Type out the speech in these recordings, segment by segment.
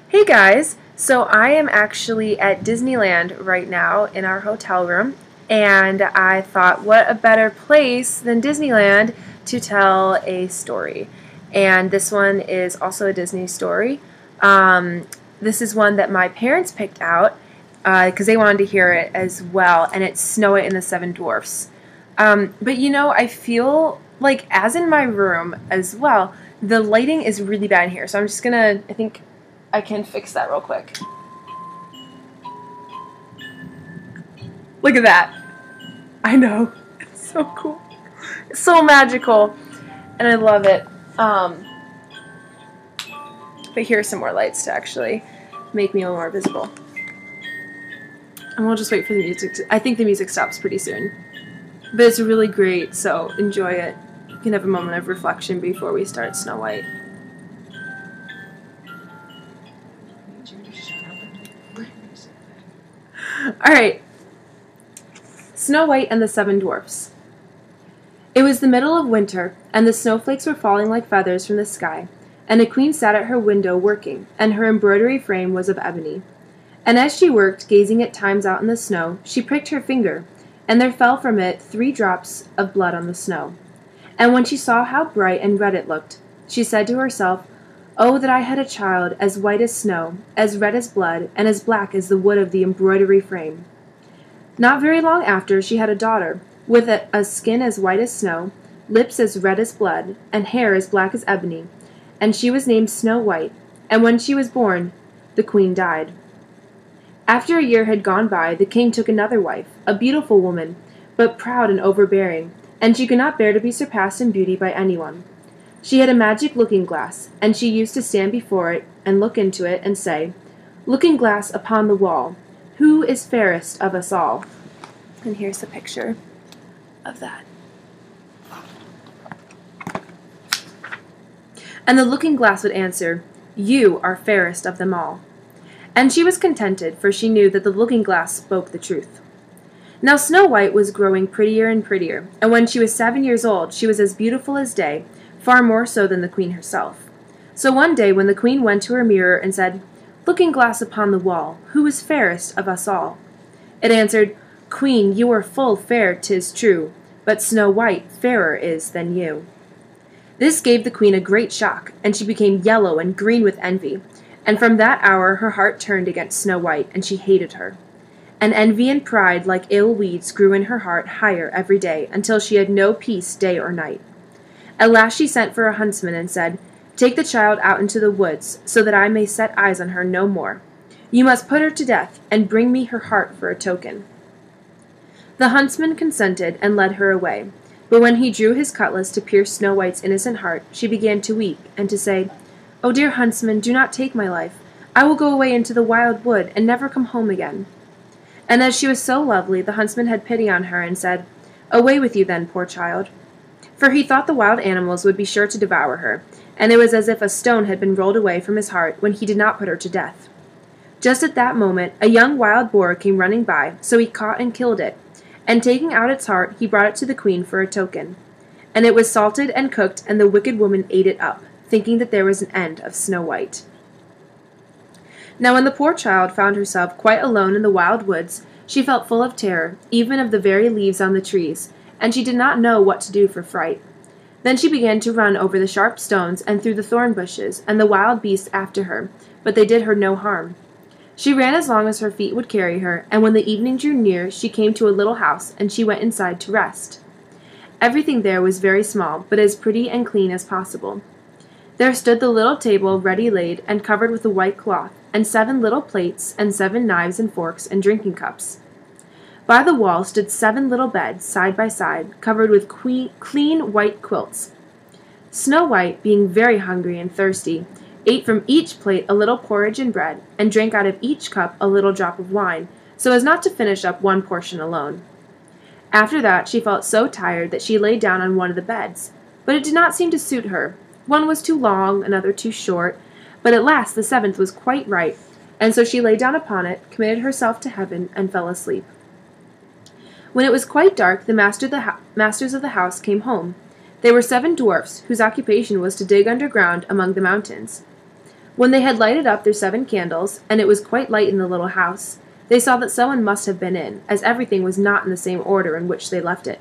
Hey guys, so I am actually at Disneyland right now in our hotel room, and I thought what a better place than Disneyland to tell a story. And this one is also a Disney story. Um, this is one that my parents picked out because they wanted to hear it as well, and it's Snow White and the Seven Dwarfs. But I feel like, as in my room as well, the lighting is really bad in here, so I'm just gonna, I think I can fix that real quick. Look at that. I know. It's so cool. It's so magical. And I love it. But here's some more lights to actually make me a little more visible. And we'll just wait for the music I think the music stops pretty soon. But it's really great, so enjoy it. You can have a moment of reflection before we start Snow White. Alright. Snow White and the Seven Dwarfs. It was the middle of winter, and the snowflakes were falling like feathers from the sky, and a queen sat at her window working, and her embroidery frame was of ebony. And as she worked, gazing at times out in the snow, she pricked her finger, and there fell from it 3 drops of blood on the snow. And when she saw how bright and red it looked, she said to herself, "Oh, that I had a child as white as snow, as red as blood, and as black as the wood of the embroidery frame." Not very long after, she had a daughter, with a skin as white as snow, lips as red as blood, and hair as black as ebony, and she was named Snow White. And when she was born, the queen died. After a year had gone by, the king took another wife, a beautiful woman, but proud and overbearing, and she could not bear to be surpassed in beauty by anyone. She had a magic looking-glass, and she used to stand before it and look into it and say, "Looking-glass upon the wall, who is fairest of us all?" And here's the picture of that. And the looking-glass would answer, "You are fairest of them all." And she was contented, for she knew that the looking-glass spoke the truth. Now Snow White was growing prettier and prettier, and when she was 7 years old, she was as beautiful as day, far more so than the queen herself. So one day when the queen went to her mirror and said, "Looking-glass upon the wall, who is fairest of us all?" it answered, "Queen, you are full fair, 'tis true, but Snow White fairer is than you." This gave the queen a great shock, and she became yellow and green with envy, and from that hour her heart turned against Snow White, and she hated her. And envy and pride, like ill weeds, grew in her heart higher every day, until she had no peace day or night. At last she sent for a huntsman and said, "Take the child out into the woods, so that I may set eyes on her no more. You must put her to death, and bring me her heart for a token." The huntsman consented, and led her away. But when he drew his cutlass to pierce Snow White's innocent heart, she began to weep, and to say, "Oh, dear huntsman, do not take my life. I will go away into the wild wood, and never come home again." And as she was so lovely, the huntsman had pity on her, and said, "Away with you then, poor child." For he thought the wild animals would be sure to devour her, and it was as if a stone had been rolled away from his heart when he did not put her to death. Just at that moment, a young wild boar came running by, so he caught and killed it, and taking out its heart, he brought it to the queen for a token. And it was salted and cooked, and the wicked woman ate it up, thinking that there was an end of Snow White. Now when the poor child found herself quite alone in the wild woods, she felt full of terror, even of the very leaves on the trees, and she did not know what to do for fright. Then she began to run over the sharp stones and through the thorn bushes, and the wild beasts after her, but they did her no harm. She ran as long as her feet would carry her, and when the evening drew near, she came to a little house, and she went inside to rest. Everything there was very small, but as pretty and clean as possible. There stood the little table ready laid and covered with a white cloth, and 7 little plates, and 7 knives and forks and drinking cups. By the wall stood 7 little beds, side by side, covered with clean white quilts. Snow White, being very hungry and thirsty, ate from each plate a little porridge and bread, and drank out of each cup a little drop of wine, so as not to finish up one portion alone. After that she felt so tired that she lay down on one of the beds, but it did not seem to suit her. One was too long, another too short, but at last the 7th was quite right, and so she lay down upon it, committed herself to heaven, and fell asleep. When it was quite dark, the masters of the house came home. They were 7 dwarfs, whose occupation was to dig underground among the mountains. When they had lighted up their 7 candles, and it was quite light in the little house, they saw that someone must have been in, as everything was not in the same order in which they left it.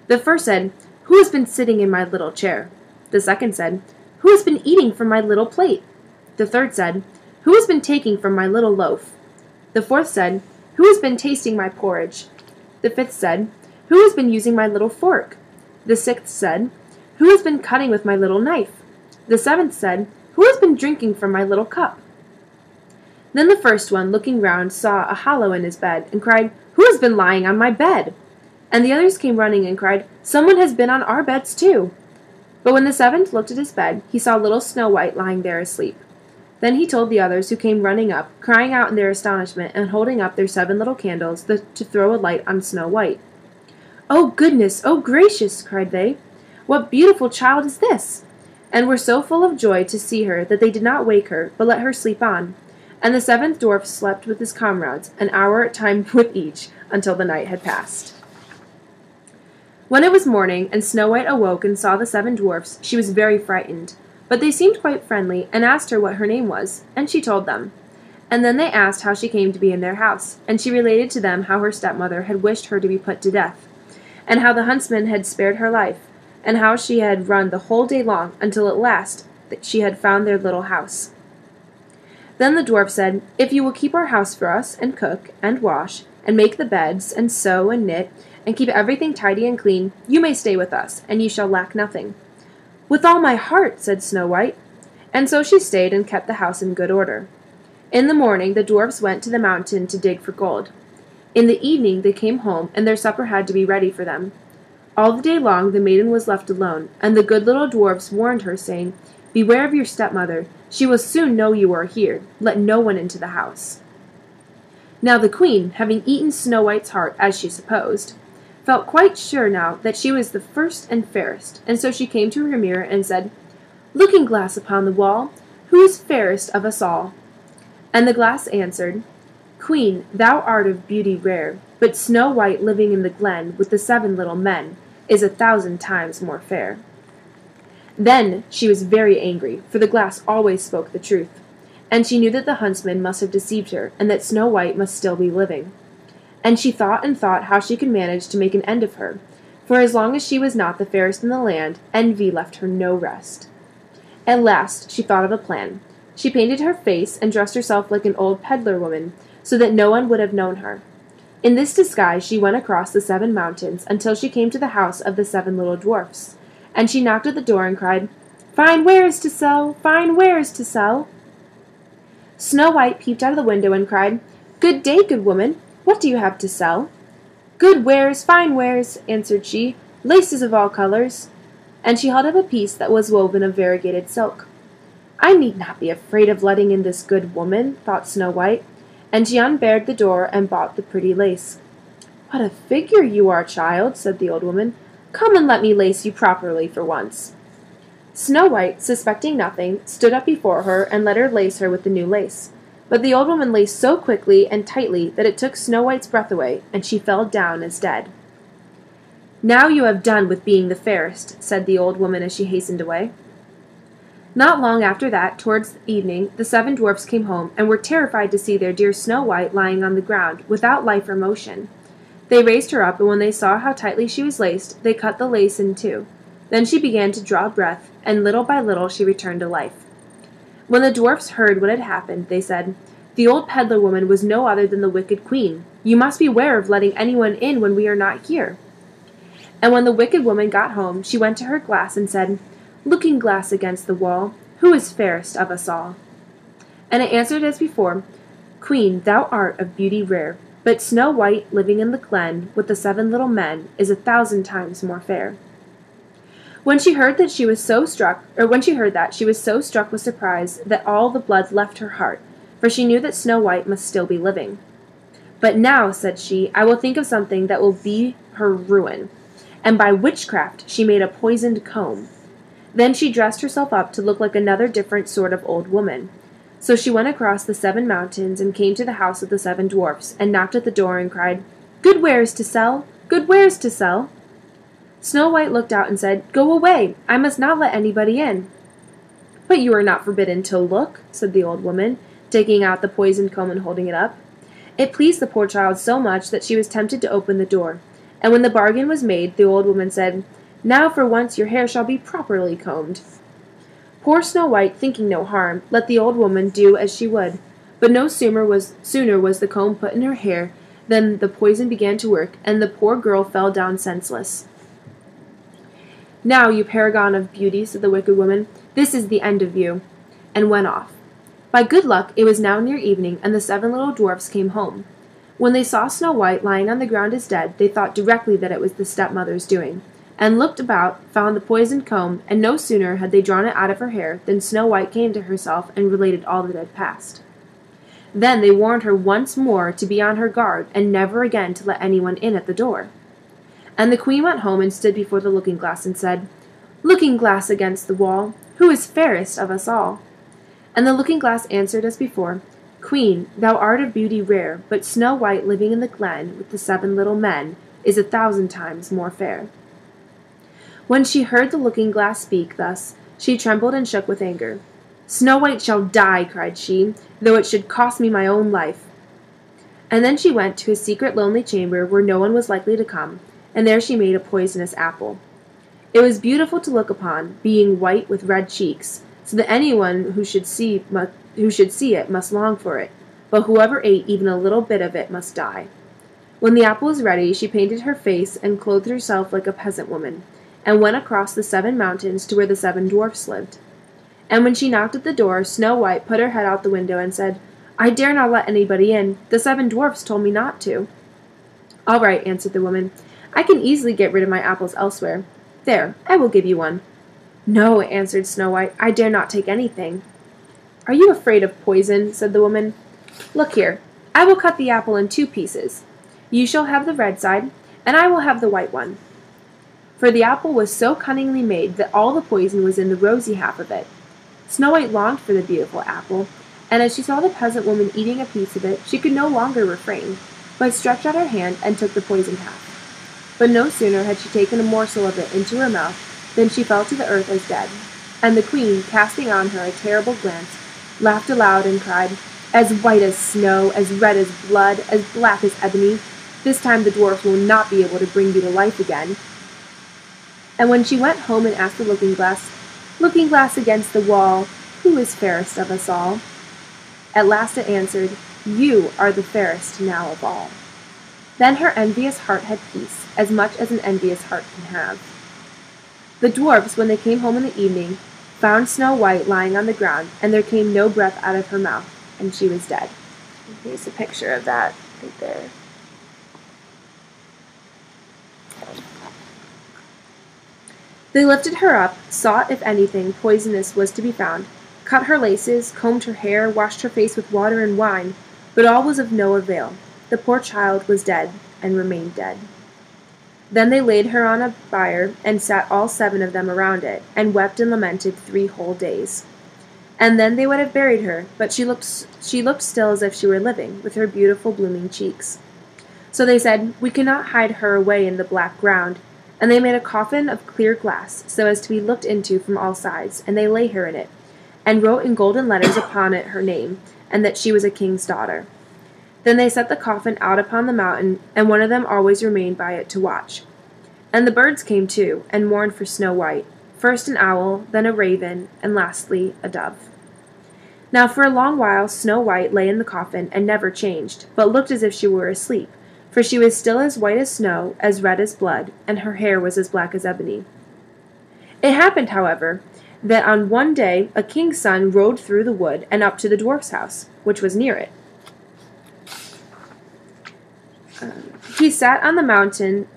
The first said, "Who has been sitting in my little chair?" The second said, "Who has been eating from my little plate?" The third said, "Who has been taking from my little loaf?" The fourth said, "Who has been tasting my porridge?" The fifth said, "Who has been using my little fork?" The sixth said, "Who has been cutting with my little knife?" The seventh said, "Who has been drinking from my little cup?" Then the first one, looking round, saw a hollow in his bed, and cried, "Who has been lying on my bed?" And the others came running and cried, "Someone has been on our beds too." But when the seventh looked at his bed, he saw little Snow White lying there asleep. Then he told the others, who came running up, crying out in their astonishment, and holding up their 7 little candles to throw a light on Snow White. "Oh goodness! Oh gracious!" cried they. "What beautiful child is this?" And were so full of joy to see her that they did not wake her, but let her sleep on. And the 7th dwarf slept with his comrades, an hour at a time with each, until the night had passed. When it was morning, and Snow White awoke and saw the 7 dwarfs, she was very frightened. But they seemed quite friendly, and asked her what her name was, and she told them. And then they asked how she came to be in their house, and she related to them how her stepmother had wished her to be put to death, and how the huntsman had spared her life, and how she had run the whole day long, until at last she had found their little house. Then the dwarf said, "If you will keep our house for us, and cook, and wash, and make the beds, and sew, and knit, and keep everything tidy and clean, you may stay with us, and you shall lack nothing." "With all my heart," said Snow White. And so she stayed and kept the house in good order. In the morning the dwarfs went to the mountain to dig for gold. In the evening they came home, and their supper had to be ready for them. All the day long the maiden was left alone, and the good little dwarfs warned her, saying, "Beware of your stepmother. She will soon know you are here. Let no one into the house." Now the queen, having eaten Snow White's heart, as she supposed, felt quite sure now that she was the first and fairest, and so she came to her mirror and said, "Looking glass upon the wall, who is fairest of us all?" And the glass answered, "Queen, thou art of beauty rare, but Snow White living in the glen with the 7 little men is 1,000 times more fair." Then she was very angry, for the glass always spoke the truth, and she knew that the huntsman must have deceived her, and that Snow White must still be living. And she thought and thought how she could manage to make an end of her, for as long as she was not the fairest in the land, envy left her no rest. At last she thought of a plan. She painted her face and dressed herself like an old peddler woman, so that no one would have known her. In this disguise she went across the 7 mountains until she came to the house of the 7 little dwarfs, and she knocked at the door and cried, "Fine wares to sell! Fine wares to sell!" Snow White peeped out of the window and cried, "Good day, good woman! What do you have to sell?" "Good wares, fine wares," answered she, "laces of all colors." And she held up a piece that was woven of variegated silk. "I need not be afraid of letting in this good woman," thought Snow White, and she unbarred the door and bought the pretty lace. "What a figure you are, child," said the old woman. "Come and let me lace you properly for once." Snow White, suspecting nothing, stood up before her and let her lace her with the new lace. But the old woman laced so quickly and tightly that it took Snow White's breath away, and she fell down as dead. "Now you have done with being the fairest," said the old woman as she hastened away. Not long after that, towards evening, the 7 dwarfs came home, and were terrified to see their dear Snow White lying on the ground, without life or motion. They raised her up, and when they saw how tightly she was laced, they cut the lace in two. Then she began to draw breath, and little by little she returned to life. When the dwarfs heard what had happened, they said, "The old peddler woman was no other than the wicked queen. You must beware of letting anyone in when we are not here." And when the wicked woman got home, she went to her glass and said, "Looking glass against the wall, who is fairest of us all?" And it answered as before, "Queen, thou art of beauty rare, but Snow White living in the glen with the 7 little men is 1,000 times more fair." When she heard that, she was so struck with surprise that all the blood left her heart, for she knew that Snow White must still be living. "But now," said she, "I will think of something that will be her ruin." And by witchcraft she made a poisoned comb. Then she dressed herself up to look like another different sort of old woman. So she went across the 7 mountains and came to the house of the 7 dwarfs, and knocked at the door and cried, "Good wares to sell! Good wares to sell!" Snow White looked out and said, "Go away! I must not let anybody in." "But you are not forbidden to look," said the old woman, taking out the poisoned comb and holding it up. It pleased the poor child so much that she was tempted to open the door, and when the bargain was made, the old woman said, "Now for once your hair shall be properly combed." Poor Snow White, thinking no harm, let the old woman do as she would, but no sooner was the comb put in her hair than the poison began to work, and the poor girl fell down senseless. "Now, you paragon of beauty," said the wicked woman, "this is the end of you," and went off. By good luck it was now near evening, and the 7 little dwarfs came home. When they saw Snow White lying on the ground as dead, they thought directly that it was the stepmother's doing, and looked about, found the poisoned comb, and no sooner had they drawn it out of her hair than Snow White came to herself and related all that had passed. Then they warned her once more to be on her guard, and never again to let anyone in at the door. And the queen went home and stood before the looking-glass and said, "Looking-glass against the wall, who is fairest of us all?" And the looking-glass answered as before, "Queen, thou art of beauty rare, but Snow White living in the glen with the 7 little men is 1,000 times more fair." When she heard the looking-glass speak thus, she trembled and shook with anger. "Snow White shall die," cried she, "though it should cost me my own life." And then she went to a secret lonely chamber where no one was likely to come, and there she made a poisonous apple. It was beautiful to look upon, being white with red cheeks, so that anyone who should see it must long for it, but whoever ate even a little bit of it must die. When the apple was ready, she painted her face and clothed herself like a peasant woman, and went across the 7 mountains to where the 7 dwarfs lived. And when she knocked at the door, Snow White put her head out the window and said, "I dare not let anybody in. The 7 dwarfs told me not to." "All right," answered the woman. "I can easily get rid of my apples elsewhere. There, I will give you one." "No," answered Snow White, "I dare not take anything." "Are you afraid of poison?" said the woman. "Look here, I will cut the apple in 2 pieces. You shall have the red side, and I will have the white one." For the apple was so cunningly made that all the poison was in the rosy half of it. Snow White longed for the beautiful apple, and as she saw the peasant woman eating a piece of it, she could no longer refrain, but stretched out her hand and took the poisoned half. But no sooner had she taken a morsel of it into her mouth than she fell to the earth as dead, and the queen, casting on her a terrible glance, laughed aloud and cried, "As white as snow, as red as blood, as black as ebony, this time the dwarf will not be able to bring you to life again." And when she went home and asked the looking-glass, "Looking-glass against the wall, who is fairest of us all?" At last it answered, "You are the fairest now of all." Then her envious heart had peace, as much as an envious heart can have. The dwarfs, when they came home in the evening, found Snow White lying on the ground, and there came no breath out of her mouth, and she was dead. Here's a picture of that right there. They lifted her up, sought if anything poisonous was to be found, cut her laces, combed her hair, washed her face with water and wine, but all was of no avail. The poor child was dead, and remained dead. Then they laid her on a bier, and sat all 7 of them around it, and wept and lamented 3 whole days. And then they would have buried her, but she looked still as if she were living, with her beautiful blooming cheeks. So they said, "We cannot hide her away in the black ground," and they made a coffin of clear glass, so as to be looked into from all sides, and they lay her in it, and wrote in golden letters upon it her name, and that she was a king's daughter. Then they set the coffin out upon the mountain, and one of them always remained by it to watch. And the birds came too, and mourned for Snow White, first an owl, then a raven, and lastly a dove. Now for a long while Snow White lay in the coffin, and never changed, but looked as if she were asleep, for she was still as white as snow, as red as blood, and her hair was as black as ebony. It happened, however, that on one day a king's son rode through the wood and up to the dwarf's house, which was near it. He sat on the mountain,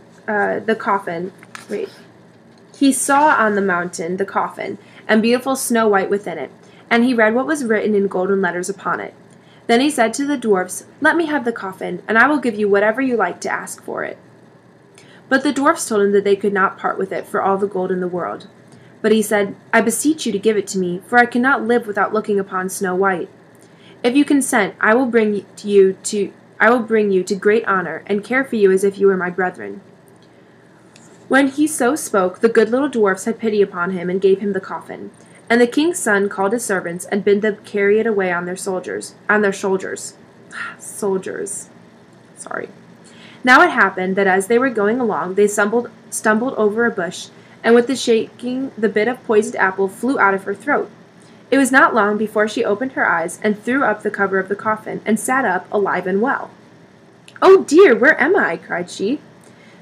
He saw on the mountain the coffin, and beautiful Snow White within it, and he read what was written in golden letters upon it. Then he said to the dwarfs, "Let me have the coffin, and I will give you whatever you like to ask for it." But the dwarfs told him that they could not part with it for all the gold in the world. But he said, "I beseech you to give it to me, for I cannot live without looking upon Snow White. If you consent, I will bring you to great honor, and care for you as if you were my brethren." When he so spoke, the good little dwarfs had pity upon him, and gave him the coffin. And the king's son called his servants and bid them carry it away on their shoulders. Soldiers. Sorry. Now it happened that as they were going along, they stumbled over a bush, and with the shaking, the bit of poisoned apple flew out of her throat. It was not long before she opened her eyes and threw up the cover of the coffin and sat up, alive and well. "Oh dear, where am I?" cried she.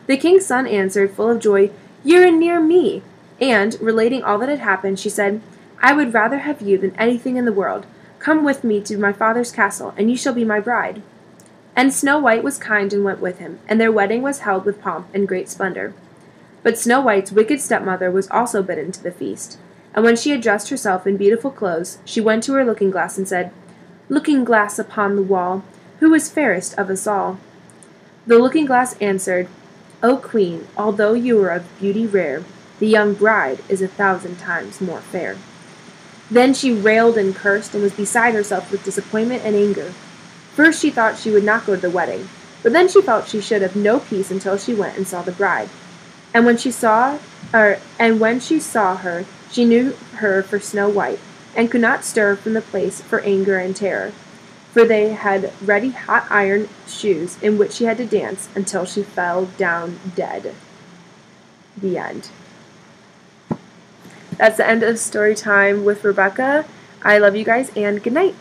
The king's son answered, full of joy, "You're near me." And, relating all that had happened, she said, "I would rather have you than anything in the world. Come with me to my father's castle, and you shall be my bride." And Snow White was kind and went with him, and their wedding was held with pomp and great splendor. But Snow White's wicked stepmother was also bidden to the feast. And when she had dressed herself in beautiful clothes, she went to her looking-glass and said, "Looking glass upon the wall, who is fairest of us all?" The looking-glass answered, "O Queen, although you are of beauty rare, the young bride is 1,000 times more fair." Then she railed and cursed and was beside herself with disappointment and anger. First she thought she would not go to the wedding, but then she felt she should have no peace until she went and saw the bride. And when she saw her, she knew her for Snow White, and could not stir from the place for anger and terror. For they had ready hot iron shoes in which she had to dance until she fell down dead. The end. That's the end of Storytime with Rebecca. I love you guys, and good night.